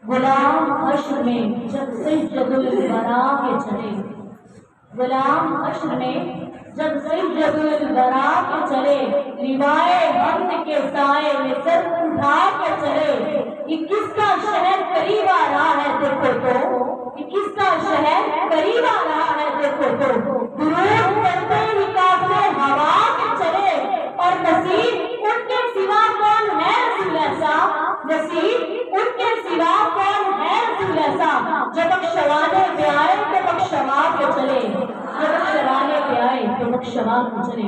गुलाम हश्र में जब सैयदुल वरा के चले, गुलाम हश्र में जब सैयदुल वरा के चले, रिवाए हमद के साए में सर उठा के चले। 21 का शहर करीब आ रहा है देखो तो, 21 का शहर करीब आ रहा है देखो तो, दुरूद करते ही काफिले हवा के चले। और नसीब उनके सिवा कौन है रसूल ऐसा, नसीब उनके सिवा कौन है रसूल ऐसा, जब बख्शवाने पे आए तो बख्शवा के चले, जब बख्शवाने पे आए तो बख्शवा के चले।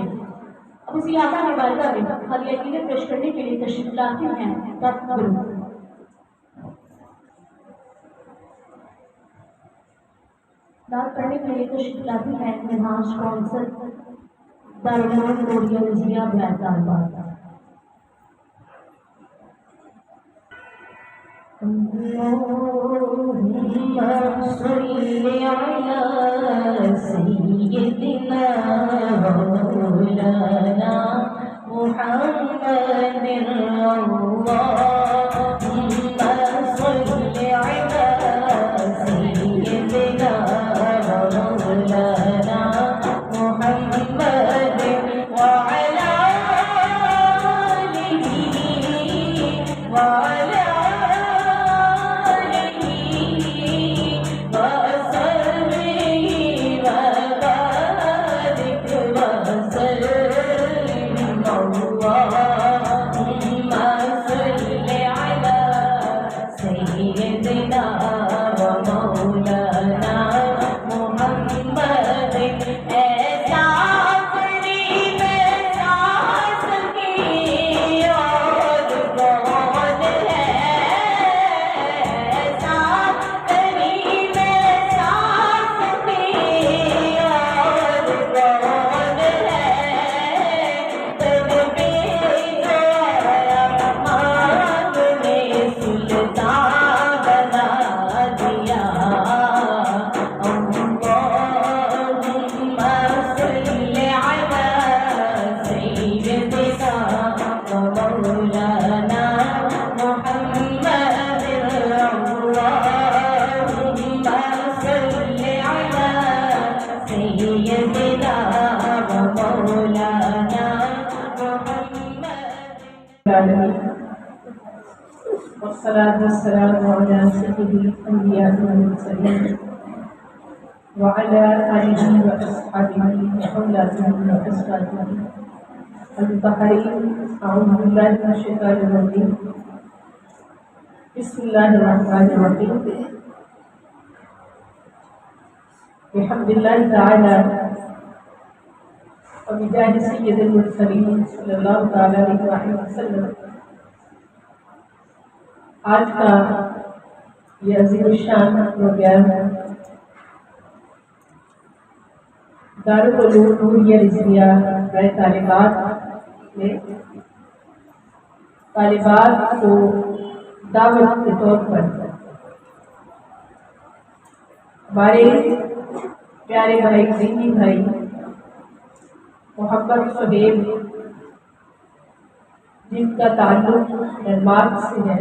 अब इसी आका मुबारका में खाली अकीदत पेश करने के लिए तशरीफ लाती हैं तब बात करने के लिए तशरीफ लाती है निहाश कौंसल दारुल नूरिया नज़रिया बैताल। अल्लाहुम्मा सल्ली अला सय्यिदिना व मौलाना मुहम्मदिन। अल्लाहुम्मा सल्ली अला सय्यिदिना व मौलाना मुहम्मदिन व अला आलिहि व अला वस्सलातु वस्सलामु अला सय्यिदिल अंबिया वल मुरसलीन व अला आलिहि व अस्हाबिहि व औलादिहि व असवाजिहि अल-तहरीम। अऊज़ु बिल्लाहि मिनश शैतानिर रजीम। बिस्मिल्लाहिर रहमानिर रहीम। बिहम्दिल्लाहि तआला वबिजाहि सय्यिदिल मुरसलीन सल्लल्लाहु तआला अलैहि वसल्लम। आज का ये अज़ीमुश्शान प्रोग्राम दारुल उलूम नूरिया रिज़विया राय तालिबात में तालिबात को दावत के तौर पर हमारे प्यारे भाई दीनी भाई मोहम्मद सुहेब जिनका ताल्लुक डेनमार्क से है,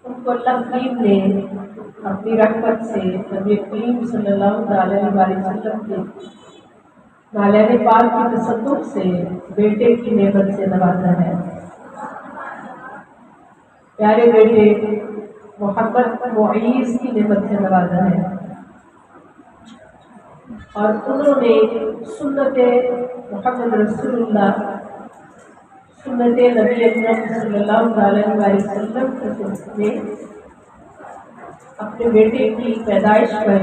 उनको अल्लाह करीम ने अपनी रहमत से नबी करीम सल्लल्लाहु अलैहि वसल्लम के नालैन पाक की तसद्दुक़ से बेटे की नेमत से नवाजा है। प्यारे बेटे मोहम्मद मुईज़ की नेमत से नवाजा है और उन्होंने सुन्नत मोहम्मद रसूलुल्लाह सुन्नत नबी अकरम सल्लल्लाहु अलैहि वसल्लम में अपने बेटे की पैदाइश पर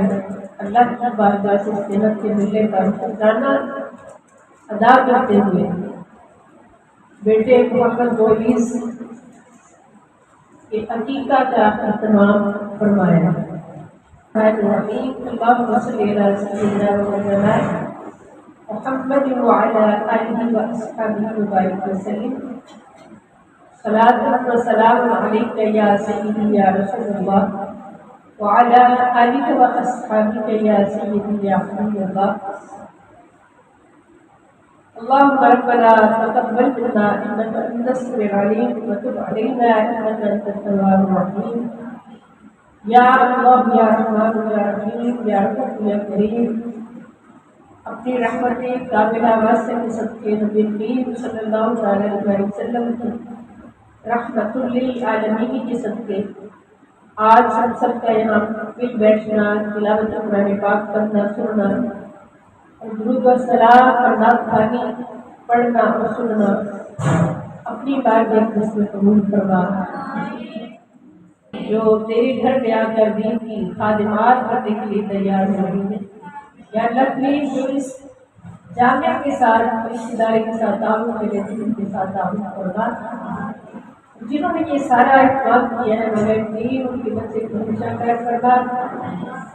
अल्लाह की बारगाह से सेहत के मिलने का शुक्राना अदा करते हुए बेटे मोहम्मद मुईज़ के अकीका का एहतमाम फरमाया। मोहम्मद व अला आलिहि व अस्हाबिहि व बारिक वसल्लम। सलातुन व सलामुन अलैका या सय्यदी या रसूलल्लाह व अला आलिहि व अस्हाबिका या सय्यदी या हबीबल्लाह। अल्लाहुम्मा रब्बना तक़ब्बल मिन्ना इन्नका अंतस समीउल अलीम व तुब अलैना इन्नका अंतत तव्वाबुर रहीम। या अल्लाह या रहमान या रहीम या रऊफ़ या करीम, अपनी रहमत कामिला वासिअ के सदक़े नबी करीम सल्लल्लाहु अलैहि वसल्लम की रहमतुल लिल आलमीन के सदक़े आज हम सबका यहाँ मिल बैठना, तिलावत कुरान पाक पढ़ना सुनना और दुरूद व सलाम और नात ख़वानी पढ़ना और सुनना अपनी बारगाह में कबूल फरमा। जो तेरे घर में आकर दीन की खादिमात करने के लिए तैयार हो रही है, या अल्लाह प्लीज जो इस जामिया के साथ, इस इदारे के साथ ताल्लुक़ के लिए उनके साथ ताल्लुक़ फरमा। जिन्होंने ये सारा इक़बाल किया है मगर प्लीज उनके बच्चे को हमेशा खैर फरमा,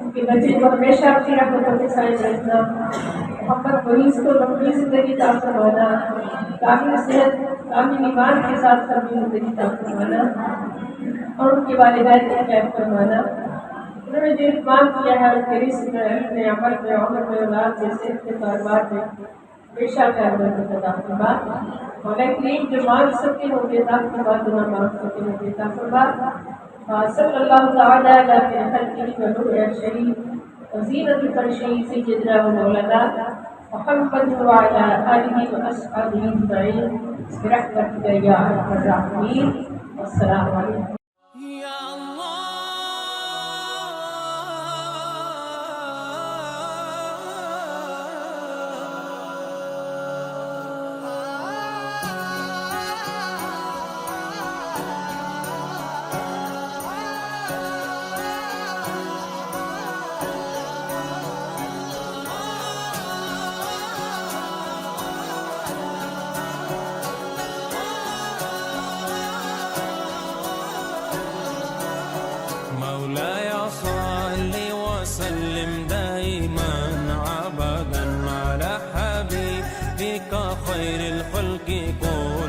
उनके बच्चे को हमेशा अपनी रहमतों के साथ रखना। मोहम्मद मुईज़ को लंबी ज़िंदगी अता फरमाना, कामिल सेहत कामिल ईमान के साथ लंबी ज़िंदगी अता फरमाना और उनके वालिदैन को खैर फरमाना। उन्होंने जो इक़बाल किया है उनके रिज़्क़ में, इल्म में, अमल में, उम्र में, औलाद में, सेहत के कारोबार में हमेशा खैर बरकत अता फरमा। मौला करीम जो मांग सकते हो बेता फरमा, दुआ मांग सकते हो बेता फरमा। सल्लल्लाहु तआला अलैहि खल्क़िही व नूर अर्शिही व ज़ीनत फर्शिही सय्यदना व मौलाना मुहम्मद व अला आलिहि व अस्हाबिही अजमईन बिरहमतिका या अरहमर राहिमीन। अस्सलामु अलैकुम। مولاي صل وسلم دائما ابدا على حبيبك خير الخلق كلهم.